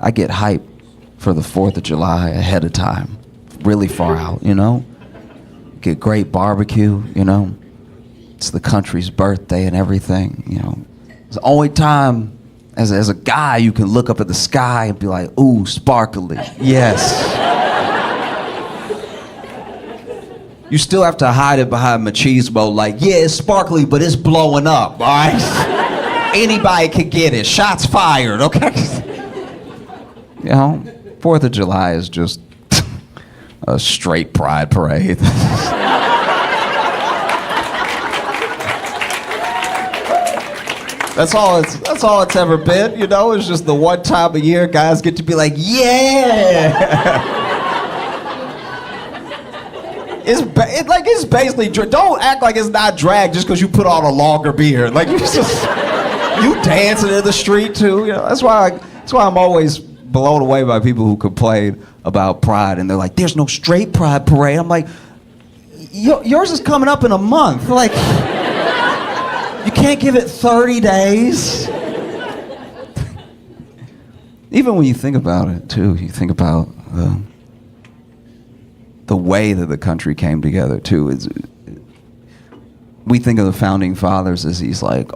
I get hype for the 4th of July ahead of time, really far out, you know? Get great barbecue, you know? It's the country's birthday and everything, you know? It's the only time as a guy you can look up at the sky and be like, ooh, sparkly, yes. You still have to hide it behind machismo, like, yeah, it's sparkly, but it's blowing up, all right? Anybody can get it. Shots fired, okay? You know, 4th of July is just a straight pride parade. That's all it's ever been, you know? It's just the one time a year guys get to be like, yeah! It's basically, don't act like it's not drag just because you put on a longer beard. Like, you dancing in the street too, you know? That's why I'm always blown away by people who complain about pride and they're like, there's no straight pride parade. I'm like, yours is coming up in a month. Like, you can't give it 30 days. Even when you think about it too, you think about the way that the country came together too. We think of the founding fathers as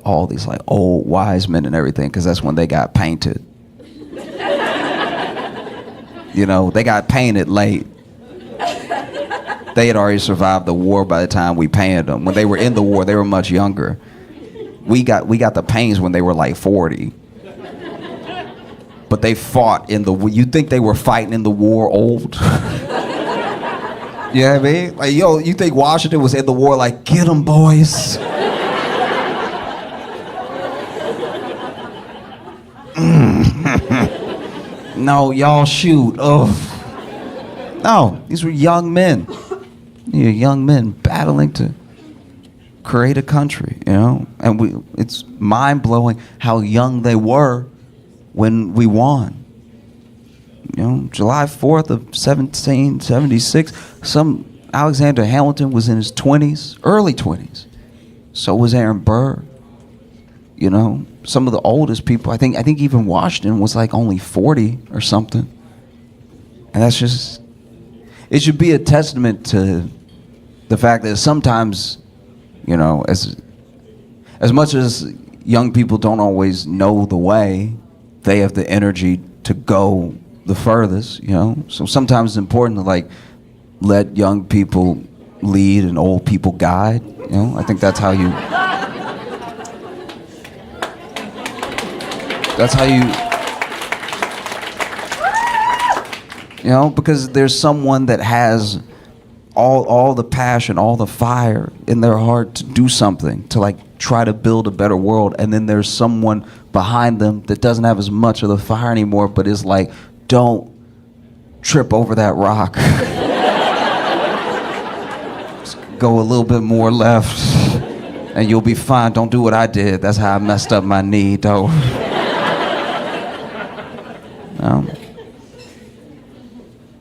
all these old wise men and everything, because that's when they got painted. You know, they got painted late. They had already survived the war by the time we painted them. When they were in the war, they were much younger. We got the pains when they were like 40. But they fought in the war. You think they were fighting in the war old? You know what I mean? Like, yo, you think Washington was in the war like, get them, boys? No, y'all shoot. Oh. No, these were young men. Young men battling to create a country, you know? And it's mind-blowing how young they were when we won. You know, July 4th of 1776, Alexander Hamilton was in his 20s, early 20s. So was Aaron Burr. You know, some of the oldest people, I think even Washington was like only 40 or something. And that's just, it should be a testament to the fact that sometimes, you know, as much as young people don't always know the way, they have the energy to go the furthest, you know? So sometimes it's important to like let young people lead and old people guide, you know? I think that's how you you know, because there's someone that has all the passion, all the fire in their heart to do something, to like try to build a better world, and then there's someone behind them that doesn't have as much of the fire anymore, but is like, don't trip over that rock. Just go a little bit more left and you'll be fine. Don't do what I did. That's how I messed up my knee, though.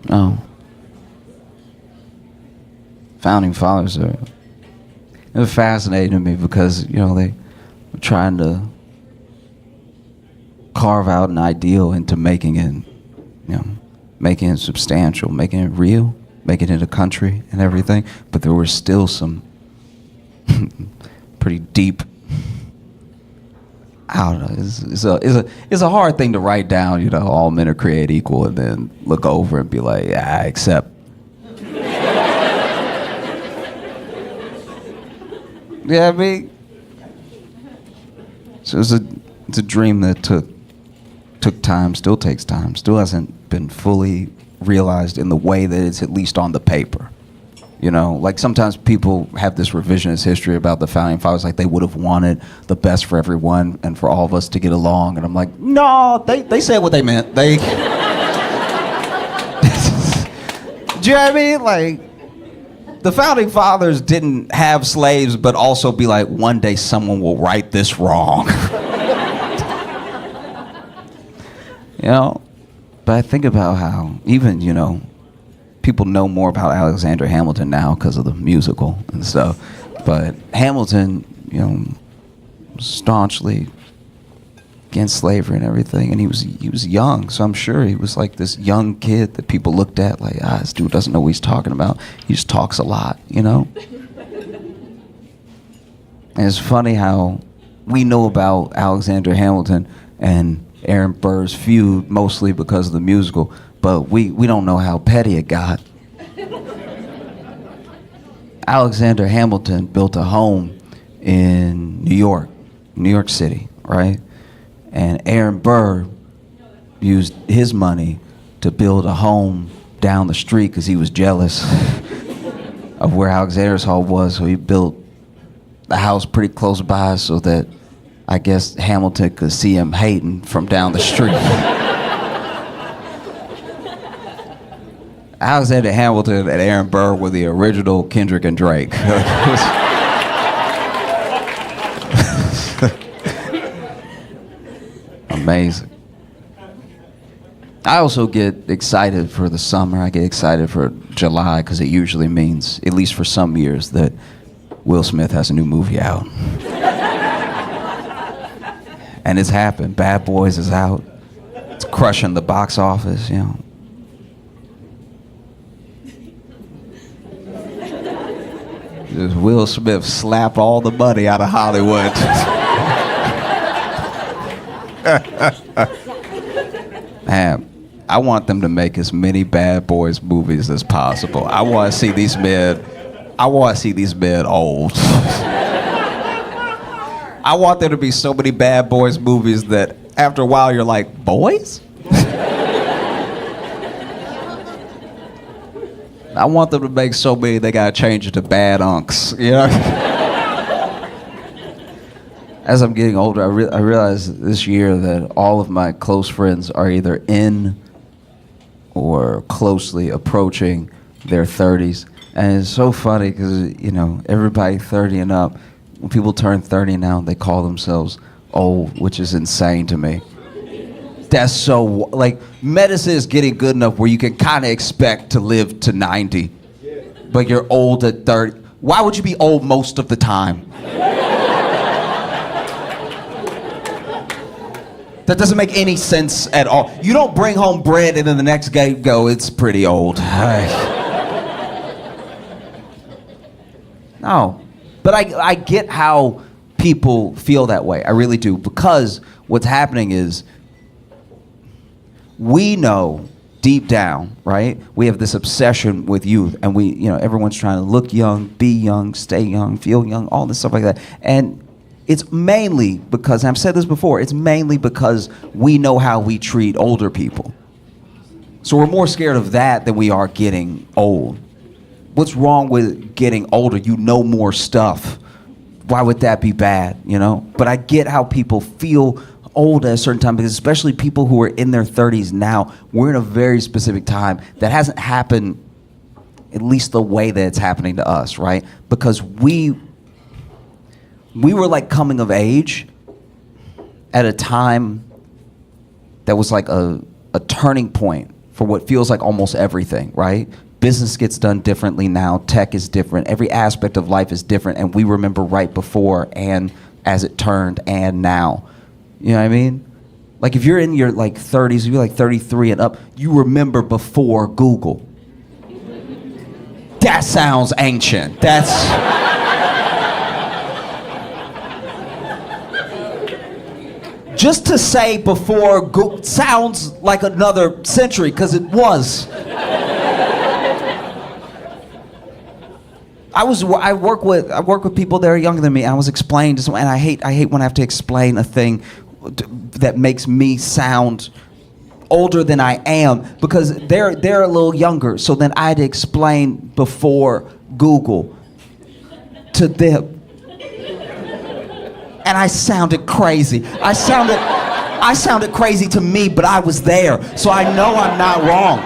No. Founding fathers they're fascinating to me because, you know, they were trying to carve out an ideal into making it, you know, making it substantial, making it real, making it a country and everything. But there were still some pretty deep, I don't know, it's a hard thing to write down, you know, all men are created equal, and then look over and be like, yeah, I accept. Yeah, I mean, so it's a dream that took time, still takes time, still hasn't been fully realized in the way that it's at least on the paper. You know, like sometimes people have this revisionist history about the founding fathers, like they would have wanted the best for everyone and for all of us to get along. And I'm like, no, they said what they meant. Do you know what I mean? Like, the founding fathers didn't have slaves, but also be like, one day someone will right this wrong. You know? But I think about how even, you know, people know more about Alexander Hamilton now because of the musical and stuff. But Hamilton, you know, staunchly against slavery and everything, and he was young, so I'm sure he was like this young kid that people looked at like, this dude doesn't know what he's talking about. He just talks a lot, you know? And it's funny how we know about Alexander Hamilton and Aaron Burr's feud mostly because of the musical, but we don't know how petty it got. Alexander Hamilton built a home in New York City, right? And Aaron Burr used his money to build a home down the street because he was jealous of where Alexander's home was, so he built the house pretty close by so that I guess Hamilton could see him hating from down the street. Alexander Hamilton and Aaron Burr were the original Kendrick and Drake. Amazing. I also get excited for the summer. I get excited for July because it usually means, at least for some years, that Will Smith has a new movie out. And it's happened. Bad Boys is out. It's crushing the box office, you know. Just Will Smith slapped all the money out of Hollywood. Man, I want them to make as many Bad Boys movies as possible. I want to see these men old. I want there to be so many Bad Boys movies that after a while you're like, boys? I want them to make so many they gotta change it to Bad Unks, you know? As I'm getting older, I realize this year that all of my close friends are either in or closely approaching their 30s. And it's so funny because, you know, everybody 30 and up, when people turn 30 now, they call themselves old, which is insane to me. That's so, like, medicine is getting good enough where you can kind of expect to live to 90, but you're old at 30. Why would you be old most of the time? That doesn't make any sense at all. You don't bring home bread and then the next day go, it's pretty old. No, but I get how people feel that way. I really do, because what's happening is we know deep down, right? We have this obsession with youth, and we, you know, everyone's trying to look young, be young, stay young, feel young, all this stuff like that. And it's mainly because, and I've said this before, it's mainly because we know how we treat older people. So we're more scared of that than we are getting old. What's wrong with getting older? You know more stuff. Why would that be bad, you know? But I get how people feel old at a certain time, because especially people who are in their 30s now, we're in a very specific time that hasn't happened, at least the way that it's happening to us, right? Because we were like coming of age at a time that was like a turning point for what feels like almost everything, right? Business gets done differently now, tech is different, every aspect of life is different, and we remember right before and as it turned and now. You know what I mean? Like if you're in your like 30s, if you're like 33 and up, you remember before Google. That sounds ancient. That's... Just to say before Google sounds like another century, because it was. I work with people that are younger than me. I was explained to someone, and I hate when I have to explain a thing that makes me sound older than I am, because they're a little younger. So then I had to explain before Google to them, and I sounded crazy. I sounded crazy to me, but I was there, so I know I'm not wrong.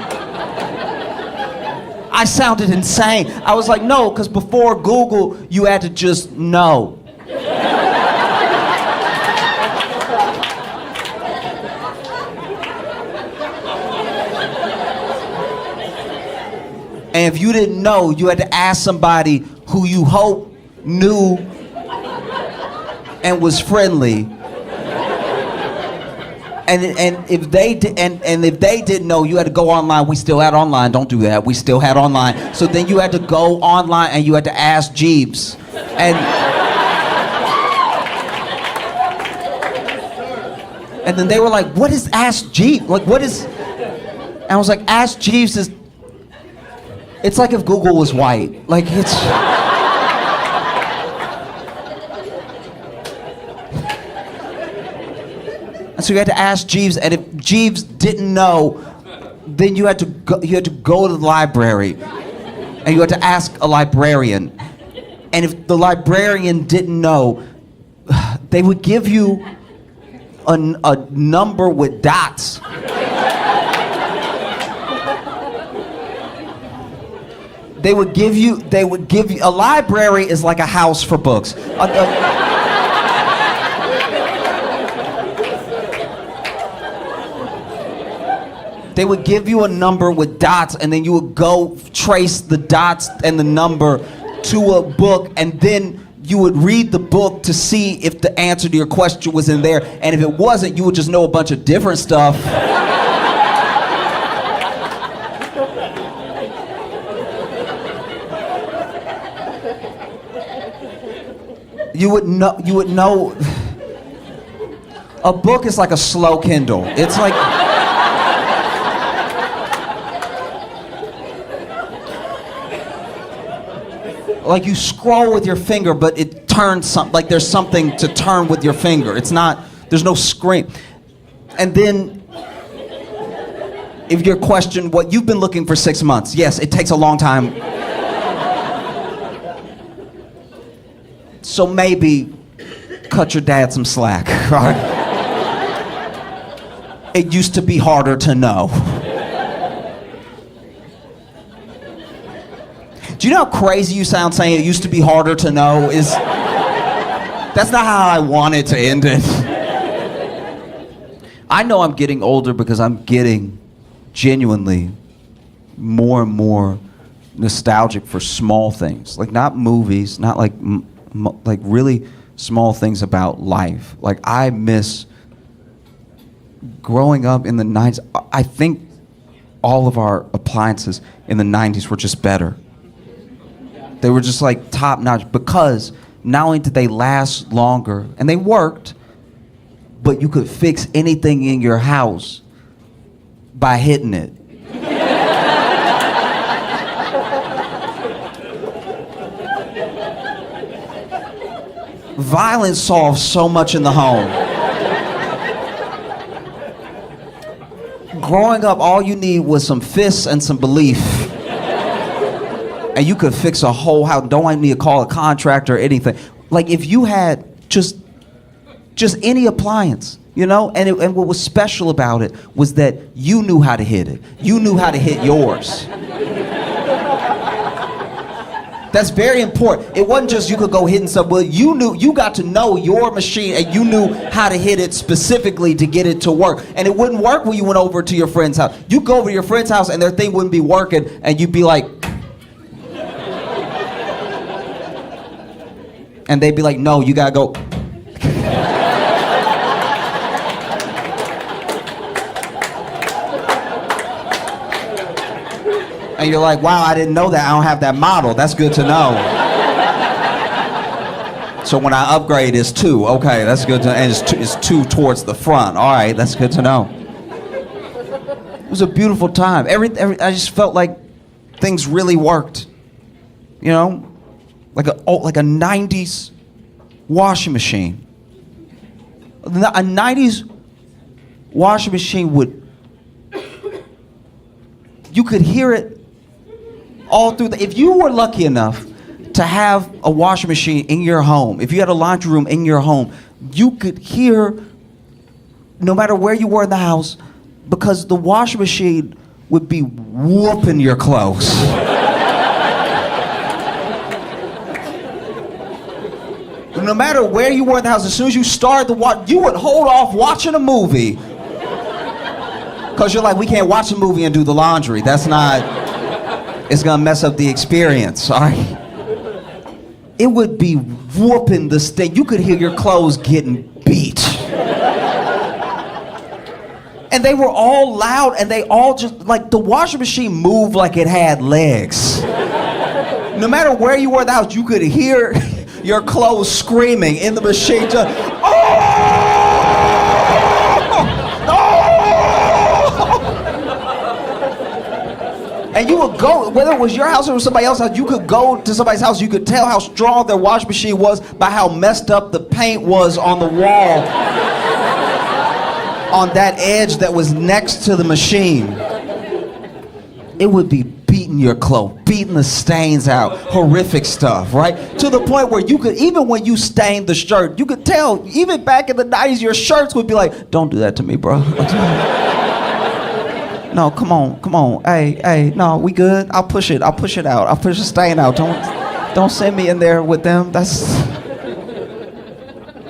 I sounded insane. I was like, no, because before Google, you had to just know. And if you didn't know, you had to ask somebody who you hope knew and was friendly And if they did, and if they didn't know, you had to go online. We still had online. Don't do that. We still had online. So then you had to go online and you had to ask Jeeves. And then they were like, "What is Ask Jeeves? Like, what is?" And I was like, "Ask Jeeves is. It's like if Google was white. Like it's." And so you had to ask Jeeves, and if Jeeves didn't know, then you had to go to the library, and you had to ask a librarian. And if the librarian didn't know, they would give you a number with dots. They would give you, a library is like a house for books. They would give you a number with dots, and then you would go trace the dots and the number to a book, and then you would read the book to see if the answer to your question was in there, and if it wasn't, you would just know a bunch of different stuff. You would know. A book is like a slow Kindle. It's like you scroll with your finger, but it turns something, like there's something to turn with your finger. It's not, there's no screen. And then, if your question, what you've been looking for 6 months, yes, it takes a long time. So maybe cut your dad some slack, right? It used to be harder to know. Do you know how crazy you sound saying it used to be harder to know? That's not how I wanted to end it. I know I'm getting older because I'm getting genuinely more and more nostalgic for small things. Like not movies, not like really small things about life. Like I miss growing up in the 90s. I think all of our appliances in the 90s were just better. They were just like top notch because not only did they last longer and they worked, but you could fix anything in your house by hitting it. Violence solves so much in the home. Growing up, all you need was some fists and some belief. And you could fix a whole house. Don't need to call a contractor or anything. Like if you had just any appliance, you know? And what was special about it was that you knew how to hit it. You knew how to hit yours. That's very important. It wasn't just you could go hitting stuff. Well, you got to know your machine and you knew how to hit it specifically to get it to work. And it wouldn't work when you went over to your friend's house. You go over to your friend's house and their thing wouldn't be working and you'd be like, and they'd be like, no, you gotta go. And you're like, wow, I didn't know that. I don't have that model. That's good to know. So when I upgrade, it's 2. Okay, that's good to know. And it's 2 towards the front. All right, that's good to know. It was a beautiful time. I just felt like things really worked. You know? Like a 90s washing machine. A 90s washing machine you could hear it all through if you were lucky enough to have a washing machine in your home, if you had a laundry room in your home, you could hear, no matter where you were in the house, because the washing machine would be whooping your clothes. No matter where you were in the house, as soon as you started you would hold off watching a movie. Because you're like, we can't watch a movie and do the laundry. That's not, it's gonna mess up the experience, all right? It would be whooping the state. You could hear your clothes getting beat. And they were all loud, and they all just, like, the washing machine moved like it had legs. No matter where you were in the house, you could hear your clothes screaming in the machine. Just, and you would go, whether it was your house or somebody else's house, you could go to somebody's house, you could tell how strong their washing machine was by how messed up the paint was on the wall. On that edge that was next to the machine. It would be beating your clothes, beating the stains out, horrific stuff, right? To the point where you could, even when you stained the shirt, you could tell, even back in the 90s, your shirts would be like, don't do that to me, bro. No, come on, hey, no, we good? I'll push it out, I'll push the stain out. Don't send me in there with them,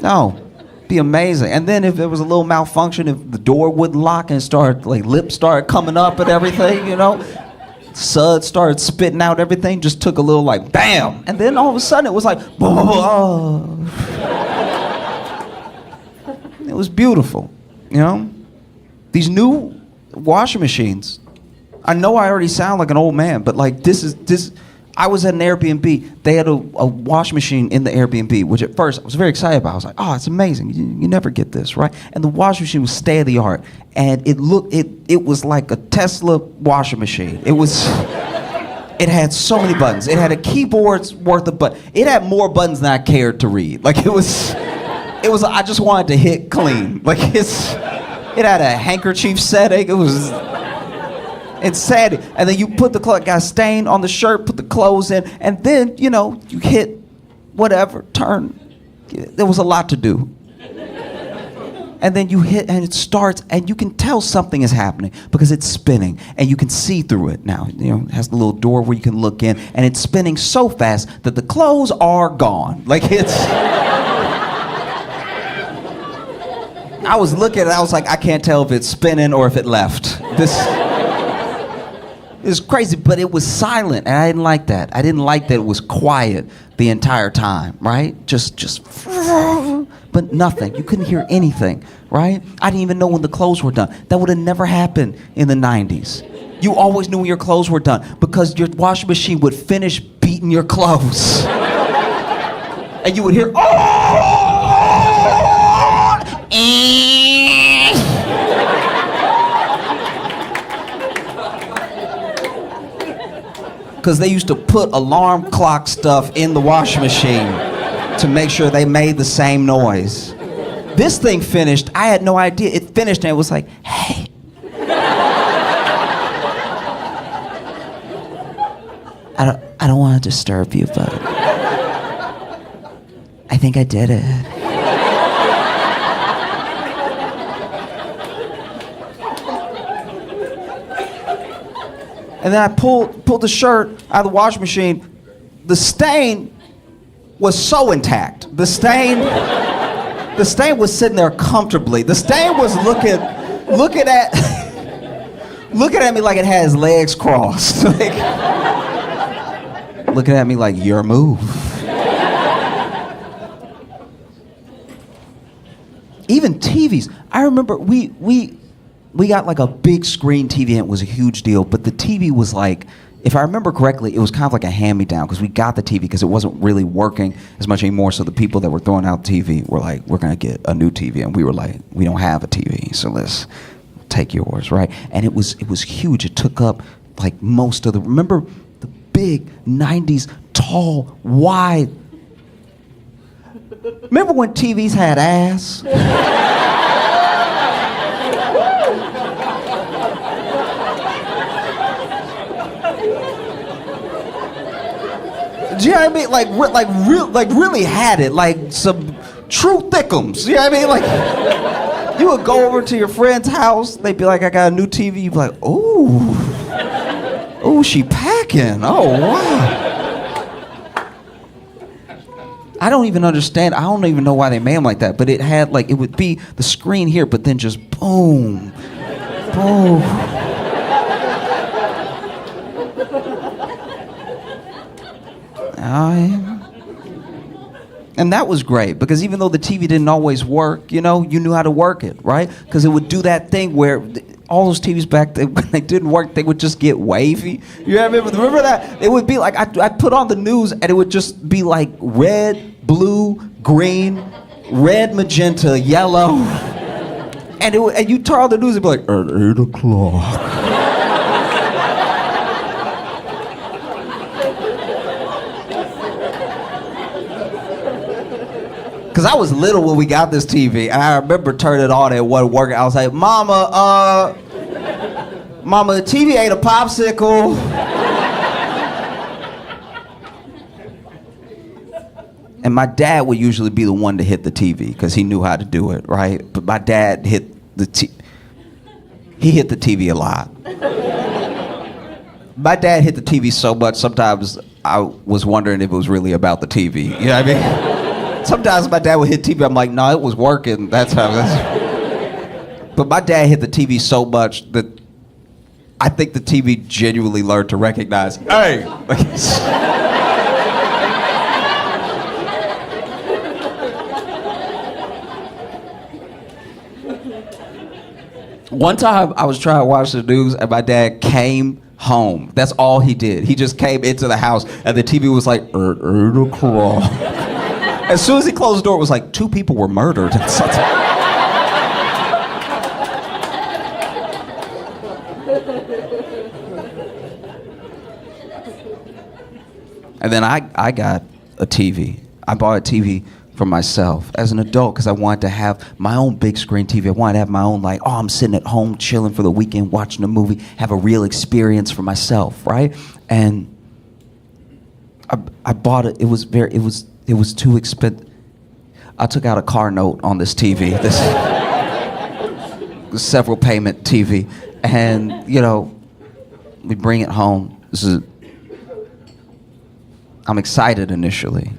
no. Be amazing. And then if there was a little malfunction, if the door wouldn't lock and start, like, lips started coming up and everything, you know, suds started spitting out everything, just took a little, like, bam, and then all of a sudden it was like, it was beautiful, you know. These new washing machines, I know I already sound like an old man, but like this I was at an Airbnb. They had a washing machine in the Airbnb, which at first I was very excited about. I was like, oh, it's amazing. You never get this, right? And the washing machine was state of the art. And it was like a Tesla washing machine. It had so many buttons. It had a keyboard's worth of buttons. It had more buttons than I cared to read. Like it was, I just wanted to hit clean. Like it had a handkerchief setting. It was insanity. And then you put got a stain on the shirt, put the clothes in, and then, you know, you hit whatever, turn. There was a lot to do. And then you hit, and it starts, and you can tell something is happening because it's spinning, and you can see through it now. You know, it has the little door where you can look in, and it's spinning so fast that the clothes are gone. Like it's... I was looking, and I was like, I can't tell if it's spinning or if it left. It was crazy, but it was silent, and I didn't like that. I didn't like that it was quiet the entire time, right? Just, but nothing. You couldn't hear anything, right? I didn't even know when the clothes were done. That would have never happened in the 90s. You always knew when your clothes were done because your washing machine would finish beating your clothes. And you would hear, because they used to put alarm clock stuff in the washing machine to make sure they made the same noise. This thing finished, I had no idea. It finished and it was like, hey. I don't want to disturb you, but I think I did it. And then I pulled the shirt out of the washing machine. The stain was so intact. The stain was sitting there comfortably. The stain was looking at me like it had its legs crossed. Like, looking at me like, your move. Even TVs. I remember we got like a big screen TV and it was a huge deal, but the TV was like, if I remember correctly, it was kind of like a hand-me-down because we got the TV because it wasn't really working as much anymore, so the people that were throwing out the TV were like, we're going to get a new TV, and we were like, we don't have a TV, so let's take yours, right? And it was huge. It took up like most of remember the big 90s, tall, wide, remember when TVs had ass? Do you know what I mean? Like really had it, like some true thickums. You know what I mean? Like, you would go over to your friend's house, they'd be like, I got a new TV. You'd be like, oh, she packing. Oh, wow. I don't even understand. I don't even know why they made them like that. But it had like, it would be the screen here, but then just boom, boom. And And that was great because even though the TV didn't always work, you know, you knew how to work it, right? Because it would do that thing where all those TVs back then, when they didn't work, they would just get wavy. You remember that? It would be like, I'd put on the news and it would just be like red, blue, green, red, magenta, yellow. And you turn on the news and be like, at 8 o'clock. Because I was little when we got this TV, and I remember turning it on and it wasn't working. I was like, Mama, the TV ate a popsicle. And my dad would usually be the one to hit the TV because he knew how to do it, right? But my dad hit the he hit the TV a lot. My dad hit the TV so much, sometimes I was wondering if it was really about the TV. You know what I mean? Sometimes my dad would hit TV, I'm like, no, it was working. That's how. But my dad hit the TV so much that I think the TV genuinely learned to recognize, hey. One time I was trying to watch the news and my dad came home. That's all he did. He just came into the house and the TV was like, 8 o'clock. As soon as he closed the door, it was like 2 people were murdered. And then I got a TV. I bought a TV for myself as an adult because I wanted to have my own big screen TV. I wanted to have my own, like, oh, I'm sitting at home chilling for the weekend, watching a movie, have a real experience for myself, right? And I bought it. It was too expensive. I took out a car note on this TV, this several payment TV, and you know, we bring it home. I'm excited initially.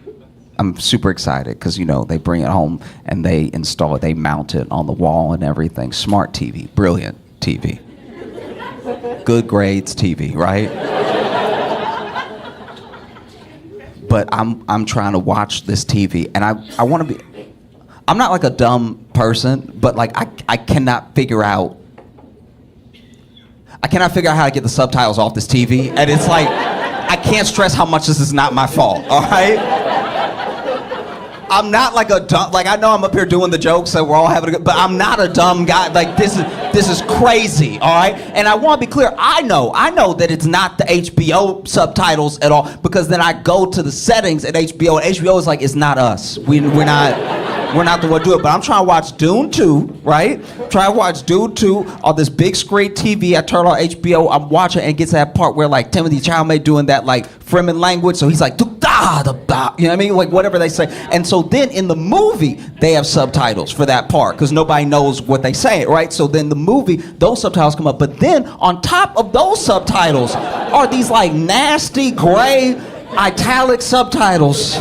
I'm super excited because you know they bring it home and they install it, they mount it on the wall and everything. Smart TV, brilliant TV, good grades TV, right? But I'm trying to watch this TV, and I want to be. I'm not like a dumb person, but like I cannot figure out. I cannot figure out how to get the subtitles off this TV, and it's like I can't stress how much this is not my fault. All right. I'm not like a dumb. Like I know I'm up here doing the jokes, so we're all having a good. But I'm not a dumb guy. Like this is crazy. All right. And I want to be clear. I know that it's not the HBO subtitles at all because then I go to the settings at HBO and HBO is like it's not us. We're not the one to do it. But I'm trying to watch Dune 2, right? Trying to watch Dune 2 on this big screen TV. I turn on HBO. I'm watching and it gets to that part where like Timothy Chalamet doing that like Fremen language. So he's like. You know what I mean? Like whatever they say. And so then in the movie, they have subtitles for that part because nobody knows what they say, right? So then the movie, those subtitles come up. But then on top of those subtitles are these like nasty gray italic subtitles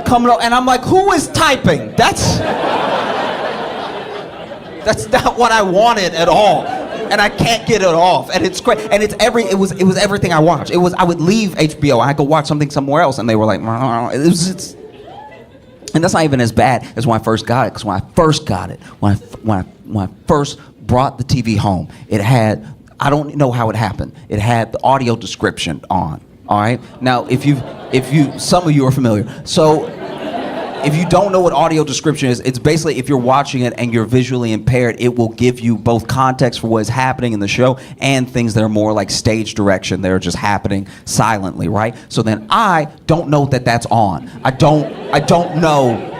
coming up. And I'm like, who is typing? That's not what I wanted at all. And I can't get it off, and it's great, and it was everything I watched. I would leave HBO, I go watch something somewhere else, and they were like, and that's not even as bad as when I first got it, because when I first got it, when I first brought the TV home, it had, I don't know how it happened, it had the audio description on. All right. Now, if you, some of you are familiar, so. If you don't know what audio description is, it's basically if you're watching it and you're visually impaired, it will give you both context for what is happening in the show and things that are more like stage direction that are just happening silently, right? So then I don't know that that's on. I don't know.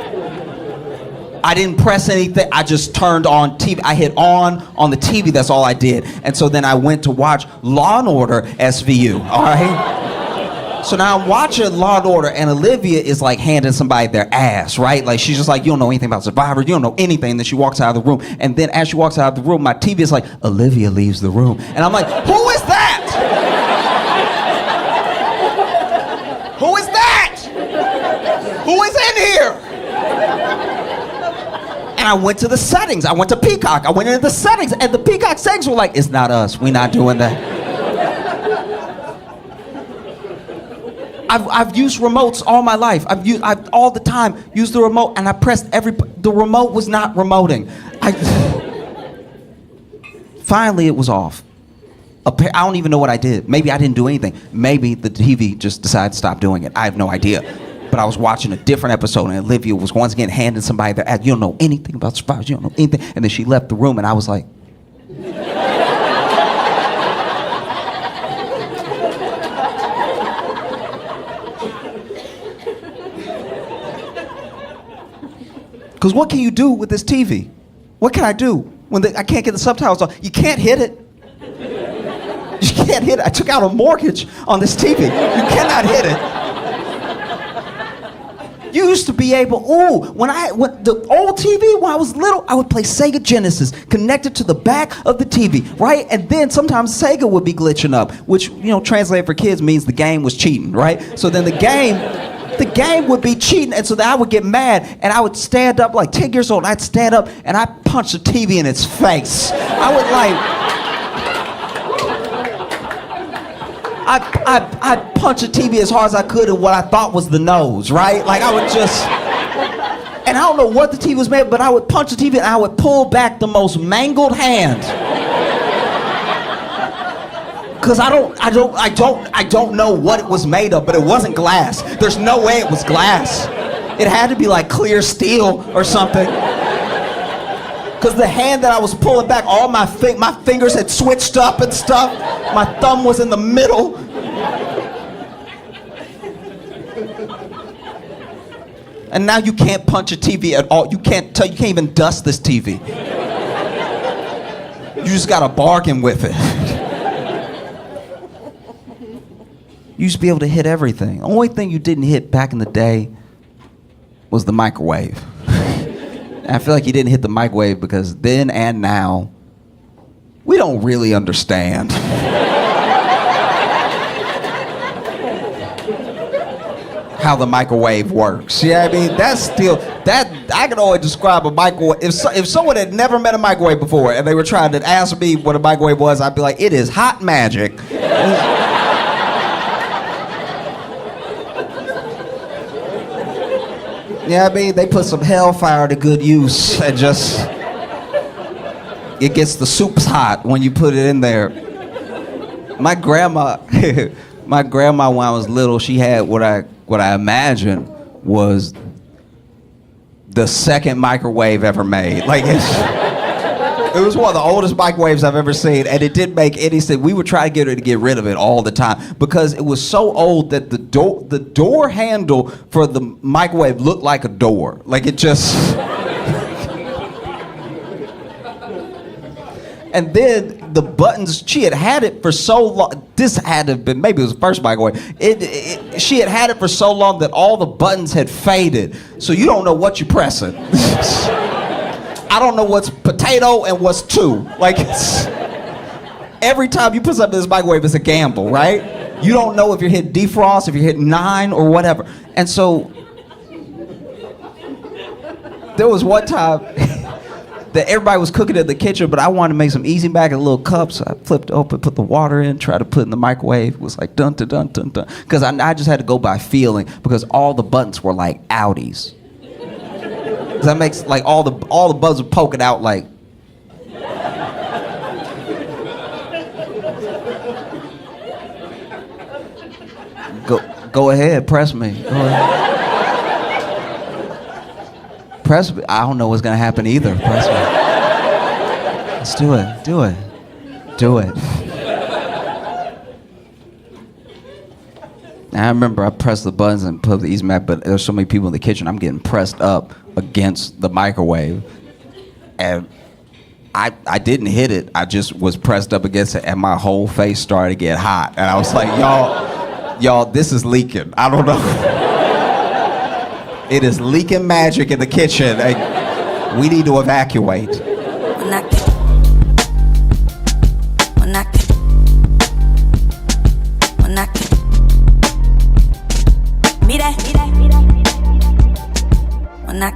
I didn't press anything. I just turned on TV. I hit on the TV. That's all I did. And so then I went to watch Law and Order SVU, all right? So now I'm watching Law & Order, and Olivia is like handing somebody their ass, right? Like she's just like, you don't know anything about Survivor, you don't know anything. And then she walks out of the room, and then as she walks out of the room, my TV is like, Olivia leaves the room. And I'm like, who is that? Who is that? Who is in here? And I went to the settings. I went to Peacock. I went into the settings, and the Peacock settings were like, it's not us. We're not doing that. I've used remotes all my life. I've all the time used the remote, and I pressed the remote was not remoting. Finally, it was off. I don't even know what I did. Maybe I didn't do anything. Maybe the TV just decided to stop doing it. I have no idea. But I was watching a different episode, and Olivia was once again handing somebody their ad. You don't know anything about survivors. You don't know anything. And then she left the room, and I was like, because what can you do with this TV? What can I do when I can't get the subtitles on? You can't hit it. You can't hit it. I took out a mortgage on this TV. You cannot hit it. You used to be able, when the old TV, when I was little, I would play Sega Genesis connected to the back of the TV, right? And then sometimes Sega would be glitching up, which, translated for kids means the game was cheating, right? So then the game would be cheating, and so then I would get mad, and I would stand up, like 10 years old, and I'd stand up, and I'd punch the TV in its face. I'd punch the TV as hard as I could in what I thought was the nose, right? Like I would just, and I don't know what the TV was made of, but I would punch the TV and I would pull back the most mangled hand. Cause I don't know what it was made of, but it wasn't glass. There's no way it was glass. It had to be like clear steel or something. Cause the hand that I was pulling back, all my fingers had switched up and stuff. My thumb was in the middle. And now you can't punch a TV at all. You can't even dust this TV. You just gotta bargain with it. You used to be able to hit everything. The only thing you didn't hit back in the day was the microwave. And I feel like you didn't hit the microwave because then and now, we don't really understand how the microwave works. Yeah, I mean, I can only describe a microwave. If someone had never met a microwave before and they were trying to ask me what a microwave was, I'd be like, it is hot magic. Yeah, I mean, they put some hellfire to good use and just, it gets the soups hot when you put it in there. My grandma, when I was little, she had what I imagined was the second microwave ever made. Like, it was one of the oldest microwaves I've ever seen, and it didn't make any sense. We would try to get her to get rid of it all the time because it was so old that the door handle for the microwave looked like a door. Like it just... And then the buttons, she had it for so long. This had to have been, maybe it was the first microwave. She had it for so long that all the buttons had faded. So you don't know what you're pressing. I don't know what's potato and what's two. Like, every time you put something in this microwave, it's a gamble, right? You don't know if you're hitting defrost, if you're hitting 9 or whatever. And so, there was one time that everybody was cooking in the kitchen, but I wanted to make some easy mac in a little cup, so I flipped open, put the water in, tried to put it in the microwave. It was like dun dun dun dun dun. Because I just had to go by feeling, because all the buttons were like Audis. That makes like all the buttons were poking out like. Go ahead, press me. Go ahead. Press me. I don't know what's gonna happen either. Press me. Let's do it. Do it. Do it. I remember I pressed the buttons and put the easy mac, but there's so many people in the kitchen. I'm getting pressed up against the microwave, and I didn't hit it. I just was pressed up against it, and my whole face started to get hot. And I was like, y'all, this is leaking. I don't know. It is leaking magic in the kitchen. We need to evacuate. When I